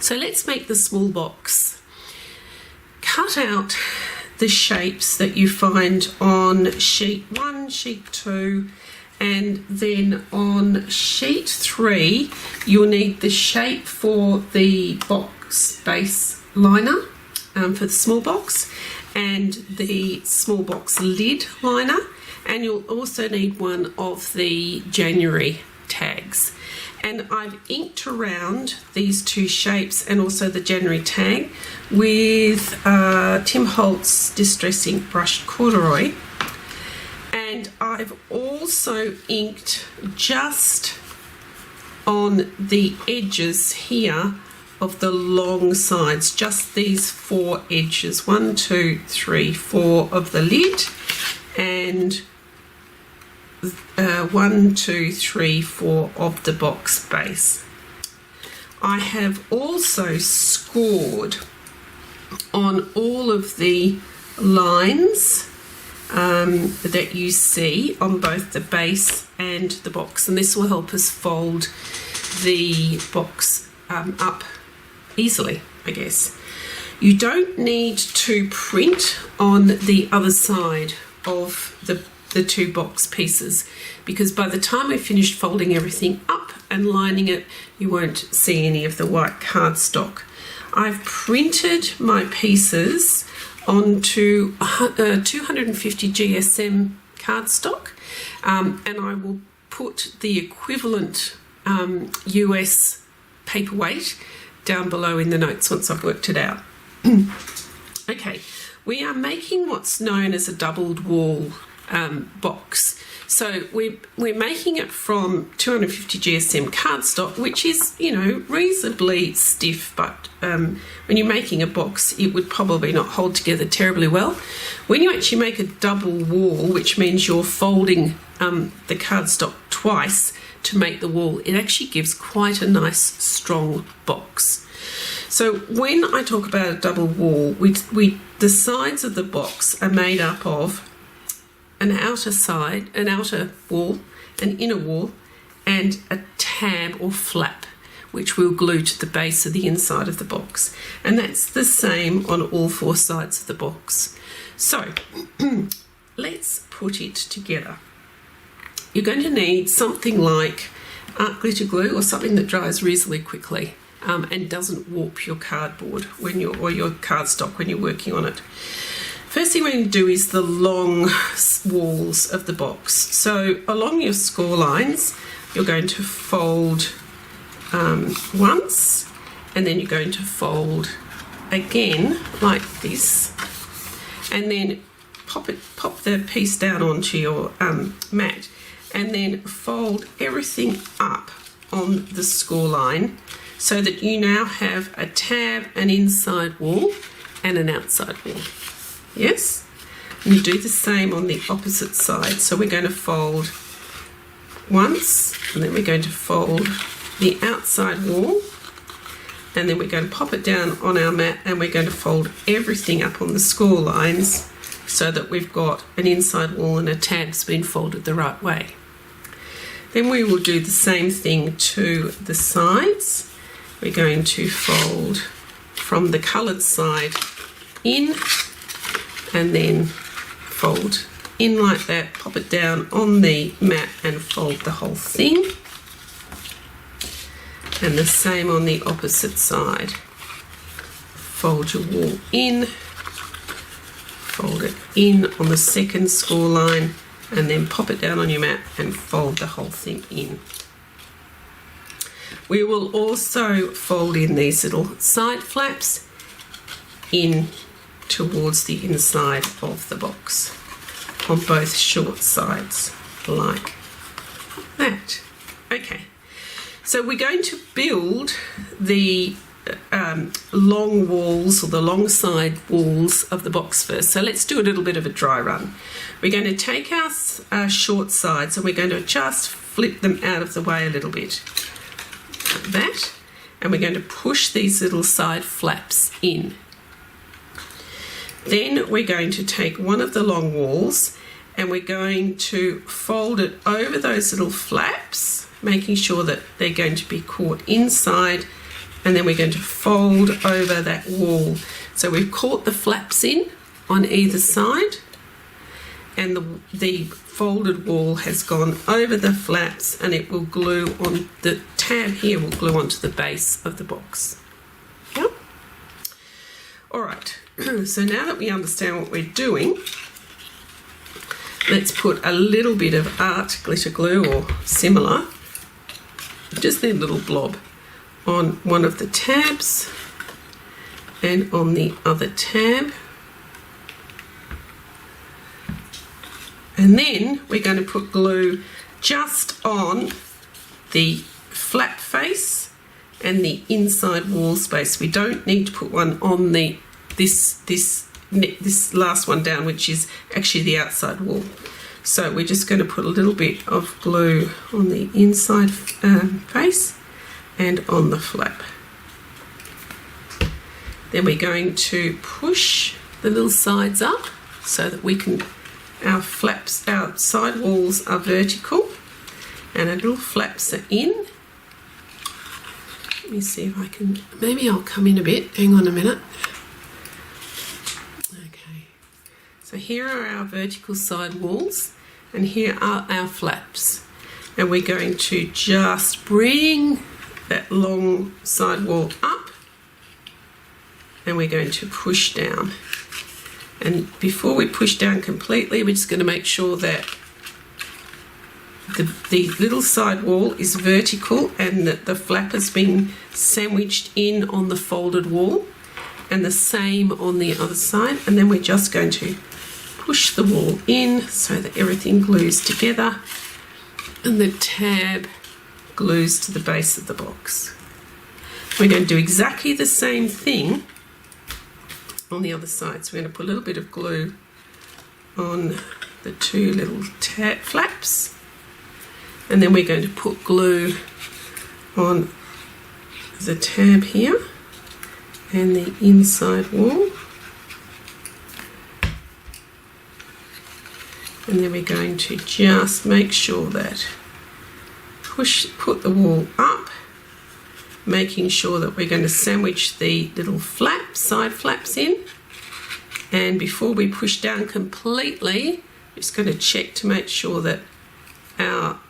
So let's make the small box. Cut out the shapes that you find on sheet 1, sheet 2, and then on sheet 3 you'll need the shape for the box base liner for the small box, and the small box lid liner, and you'll also need one of the January tags. And I've inked around these two shapes and also the January tag with Tim Holtz Distress Ink Brushed Corduroy. And I've also inked just on the edges here of the long sides, just these 4 edges, 1, 2, 3, 4 of the lid, and 1, 2, 3, 4 of the box base. I have also scored on all of the lines that you see on both the base and the box, and this will help us fold the box up easily, I guess. You don't need to print on the other side of the 2 box pieces, because by the time I've finished folding everything up and lining it, you won't see any of the white cardstock. I've printed my pieces onto 250 GSM cardstock, and I will put the equivalent US paperweight down below in the notes once I've worked it out. Okay, we are making what's known as a doubled wall box. So we're making it from 250 GSM cardstock, which is, you know, reasonably stiff, but when you're making a box it would probably not hold together terribly well. When you actually make a double wall, which means you're folding the cardstock twice to make the wall, it actually gives quite a nice strong box. So when I talk about a double wall, the sides of the box are made up of an outer side, an outer wall, an inner wall, and a tab or flap, which we'll glue to the base of the inside of the box. And that's the same on all 4 sides of the box. So let's put it together. You're going to need something like art glitter glue, or something that dries reasonably quickly and doesn't warp your cardboard or your cardstock when you're working on it. First thing we're going to do is the long walls of the box. So along your score lines, you're going to fold once, and then you're going to fold again like this, and then pop the piece down onto your mat, and then fold everything up on the score line so that you now have a tab, an inside wall, and an outside wall. Yes? And you do the same on the opposite side. So we're going to fold once, and then we're going to fold the outside wall, and then we're going to pop it down on our mat, and we're going to fold everything up on the score lines so that we've got an inside wall and a tab that's been folded the right way. Then we will do the same thing to the sides. We're going to fold from the coloured side in, and then fold in like that, pop it down on the mat and fold the whole thing. And the same on the opposite side. Fold your wall in, fold it in on the second score line, and then pop it down on your mat and fold the whole thing in. We will also fold in these little side flaps in towards the inside of the box on both short sides like that. Okay, so we're going to build the long walls, or the long side walls of the box first. So let's do a little bit of a dry run. We're going to take our short sides, and we're going to just flip them out of the way a little bit like that, and we're going to push these little side flaps in. Then we're going to take one of the long walls, and we're going to fold it over those little flaps, making sure that they're going to be caught inside and then we're going to fold over that wall. So we've caught the flaps in on either side, and the folded wall has gone over the flaps, and it will glue on the tab here, will glue onto the base of the box. Yep. All right, so now that we understand what we're doing, let's put a little bit of art glitter glue or similar, just a little blob, on one of the tabs and on the other tab. And then we're going to put glue just on the flap face and the inside wall space. We don't need to put one on the this last one down, which is actually the outside wall. So we're just going to put a little bit of glue on the inside face and on the flap. Then we're going to push the little sides up so that we can, our flaps, our side walls are vertical and our little flaps are in. Let me see if I can, maybe I'll come in a bit, hang on a minute. Okay, so here are our vertical side walls and here are our flaps, and we're going to just bring that long side wall up and we're going to push down. And before we push down completely, we're just going to make sure that the little side wall is vertical and that the flap has been sandwiched in on the folded wall, and the same on the other side. And then we're just going to push the wall in so that everything glues together and the tab glues to the base of the box. We're going to do exactly the same thing on the other side. So we're going to put a little bit of glue on the two little tab flaps, and then we're going to put glue on the tab here and the inside wall, and then we're going to just make sure that put the wall up, making sure that we're going to sandwich the little side flaps in. And before we push down completely, we're just going to check to make sure that our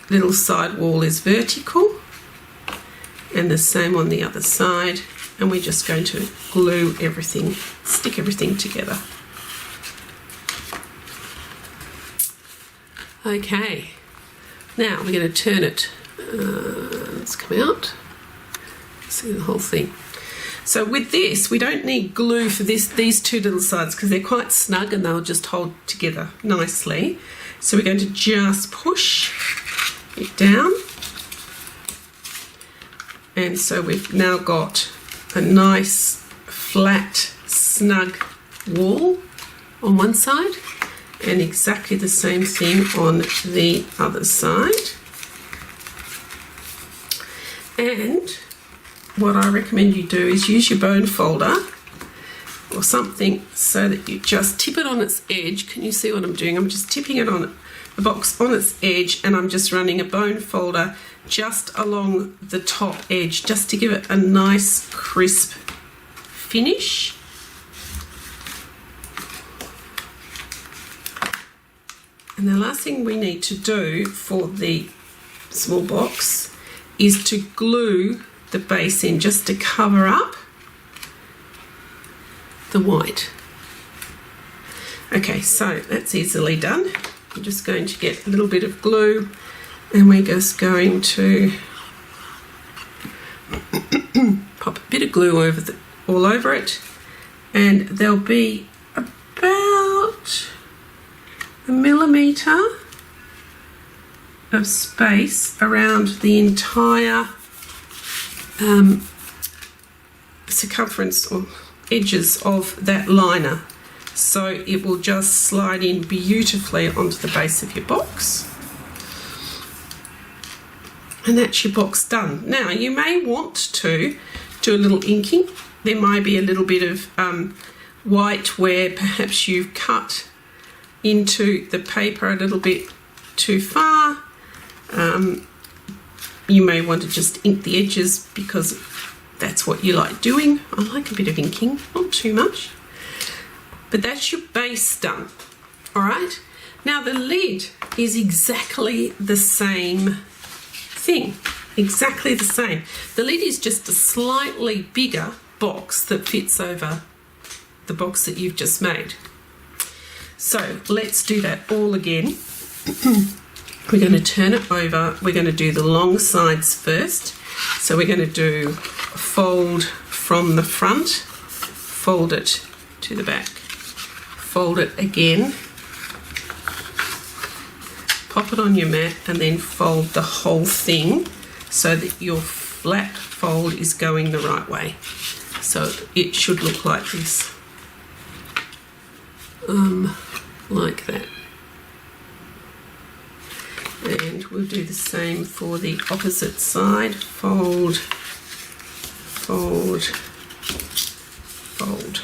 little side wall is vertical, and the same on the other side. And we're just going to glue everything, stick everything together. Okay, now we're going to turn it. Let's come out, see the whole thing. So with this, we don't need glue for these two little sides because they're quite snug and they'll just hold together nicely. So we're going to just push it down, and so we've now got a nice flat snug wall on one side, and exactly the same thing on the other side. And what I recommend you do is use your bone folder or something so that you just tip it on its edge. Can you see what I'm doing? I'm just tipping it on the box on its edge, and I'm just running a bone folder just along the top edge just to give it a nice crisp finish. And the last thing we need to do for the small box is to glue the base in just to cover up the white. Okay, so that's easily done. I'm just going to get a little bit of glue, and we're just going to pop a bit of glue all over it, and there'll be about a millimetre of space around the entire circumference or edges of that liner, so it will just slide in beautifully onto the base of your box. And that's your box done. Now you may want to do a little inking. There might be a little bit of white where perhaps you've cut into the paper a little bit too far. You may want to just ink the edges because that's what you like doing. I like a bit of inking, not too much. But that's your base done. All right. Now the lid is exactly the same thing. Exactly the same. The lid is just a slightly bigger box that fits over the box that you've just made. So let's do that all again. We're going to turn it over. We're going to do the long sides first. So we're going to do a fold from the front, fold it to the back, fold it again, pop it on your mat, and then fold the whole thing so that your flat fold is going the right way. So it should look like this, like that. And we'll do the same for the opposite side. Fold, fold, fold.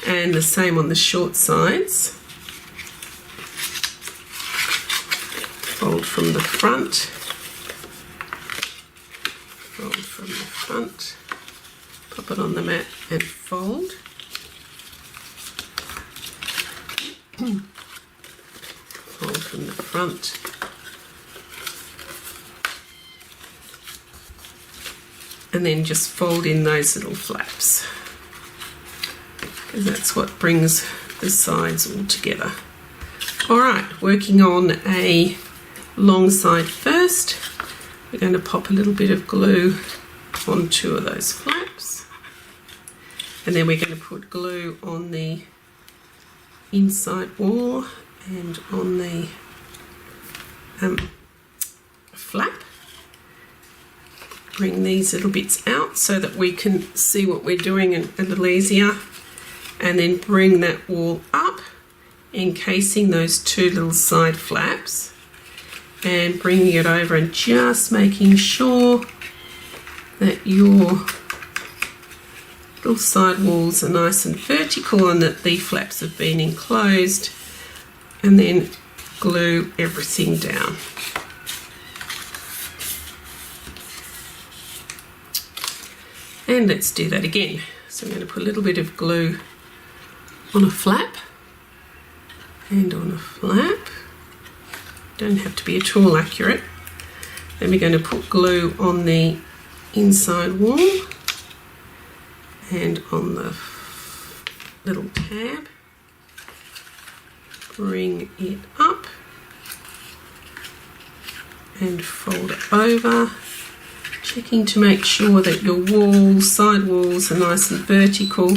And the same on the short sides. Fold from the front, fold from the front, pop it on the mat and fold. Fold from the front, and then just fold in those little flaps, because that's what brings the sides all together. All right, working on a long side first. We're going to pop a little bit of glue on two of those flaps, and then we're going to put glue on the inside wall and on the flap. Bring these little bits out so that we can see what we're doing a little easier, and then bring that wall up, encasing those two little side flaps, and bringing it over and just making sure that your little side walls are nice and vertical and that the flaps have been enclosed, and then glue everything down. And let's do that again. So I'm going to put a little bit of glue on a flap and on a flap. Don't have to be at all accurate. Then we're going to put glue on the inside wall and on the little tab. Bring it up and fold it over, checking to make sure that your walls, side walls, are nice and vertical.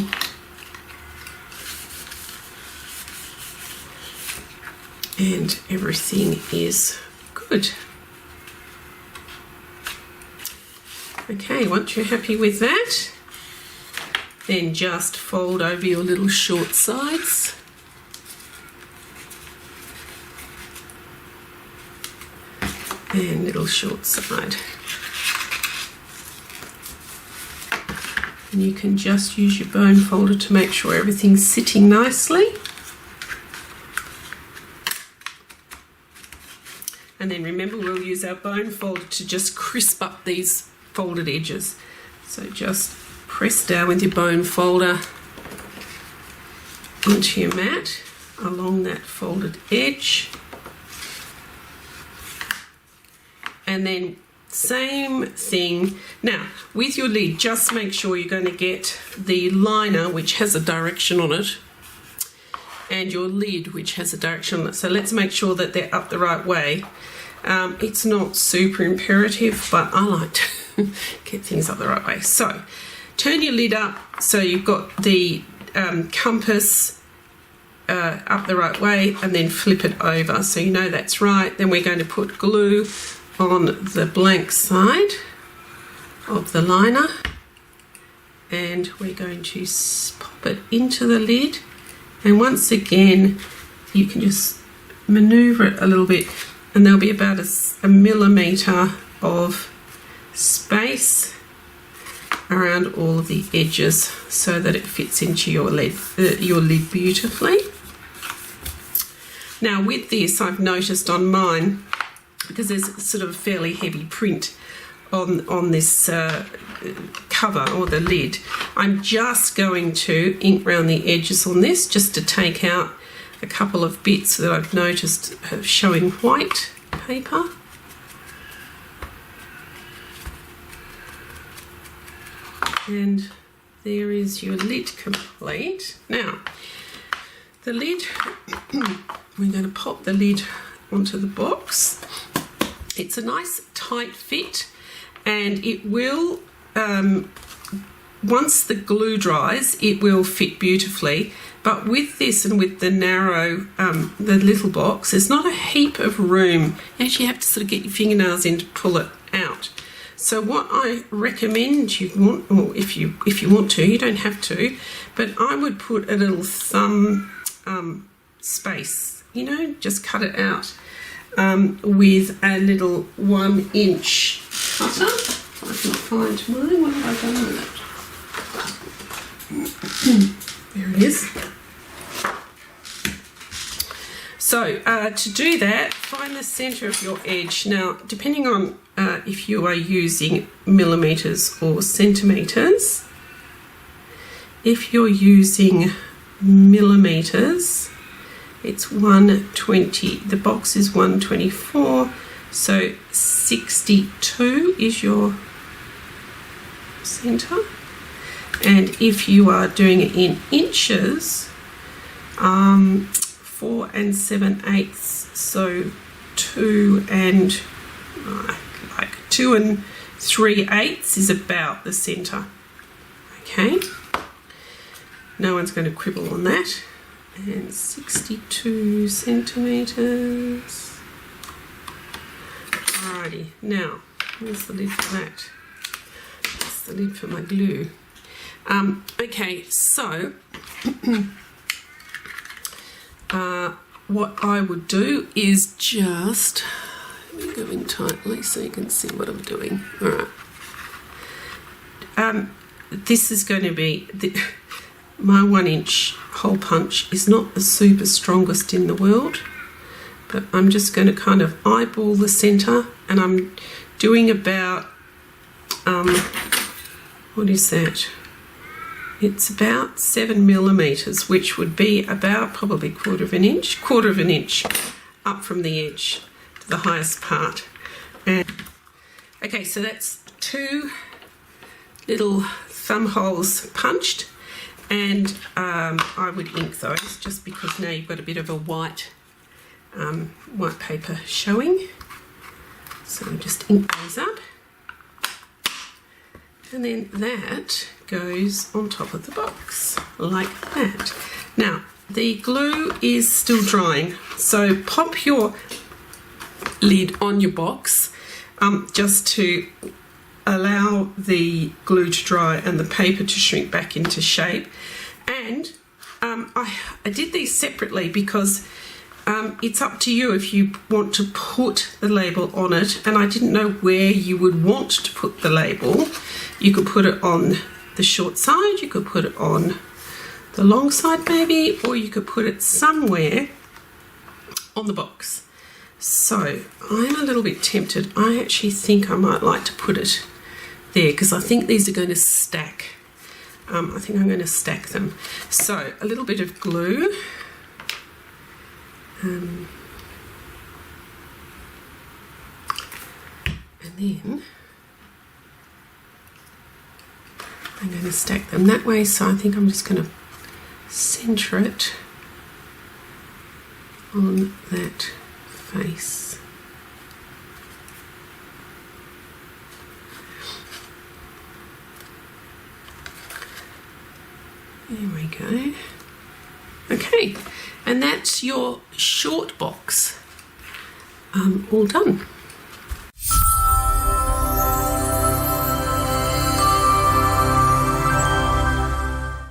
And everything is good. Okay, once you're happy with that, then just fold over your little short sides. And little short side. And you can just use your bone folder to make sure everything's sitting nicely. And then remember, we'll use our bone folder to just crisp up these folded edges. So just press down with your bone folder onto your mat along that folded edge. And then same thing. Now, with your lid, just make sure you're going to get the liner, which has a direction on it, and your lid, which has a direction on it. So let's make sure that they're up the right way. It's not super imperative, but I like to get things up the right way. So turn your lid up so you've got the compass up the right way, and then flip it over so you know that's right. Then we're going to put glue on the blank side of the liner, and we're going to pop it into the lid, and once again you can just maneuver it a little bit, and there'll be about a millimetre of space around all of the edges so that it fits into your lid beautifully. Now with this, I've noticed on mine, because there's sort of a fairly heavy print on this cover or the lid. I'm just going to ink around the edges on this just to take out a couple of bits that I've noticed showing white paper. And there is your lid complete. Now, the lid, we're going to pop the lid onto the box. It's a nice tight fit, and it will, once the glue dries, it will fit beautifully. But with this and with the narrow, the little box, there's not a heap of room. You actually have to sort of get your fingernails in to pull it out. So what I recommend you want, or if you want to, you don't have to, but I would put a little thumb space, you know, just cut it out with a little 1-inch cutter. If I can find mine, what have I done with it? There it is. So to do that, find the centre of your edge. Now, depending on if you are using millimetres or centimetres, if you're using millimetres, it's 120. The box is 124, so 62 is your centre. And if you are doing it in inches, 4 7/8, so 2 3/8 is about the centre. Okay, no one's going to quibble on that. And 62 centimetres. Alrighty, now where's the lid for that? That's the lid for my glue. Okay, so what I would do is just, let me go in tightly so you can see what I'm doing. Alright. This is going to be, my 1-inch hole punch is not the super strongest in the world, but I'm just going to kind of eyeball the centre, and I'm doing about, what is that? It's about 7 millimetres, which would be about probably quarter of an inch up from the edge to the highest part. And okay, so that's 2 little thumb holes punched, and I would ink those just because now you've got a bit of a white paper showing. So just ink those up. And then that goes on top of the box, like that. Now, the glue is still drying, so pop your lid on your box just to allow the glue to dry and the paper to shrink back into shape. And I did these separately because it's up to you if you want to put the label on it, and I didn't know where you would want to put the label. You could put it on the short side, you could put it on the long side maybe, or you could put it somewhere on the box. So I'm a little bit tempted. I actually think I might like to put it there because I think these are going to stack. I think I'm going to stack them. So a little bit of glue. And then I'm going to stack them that way, so I think I'm just going to centre it on that face. There we go. Okay, and that's your short box all done.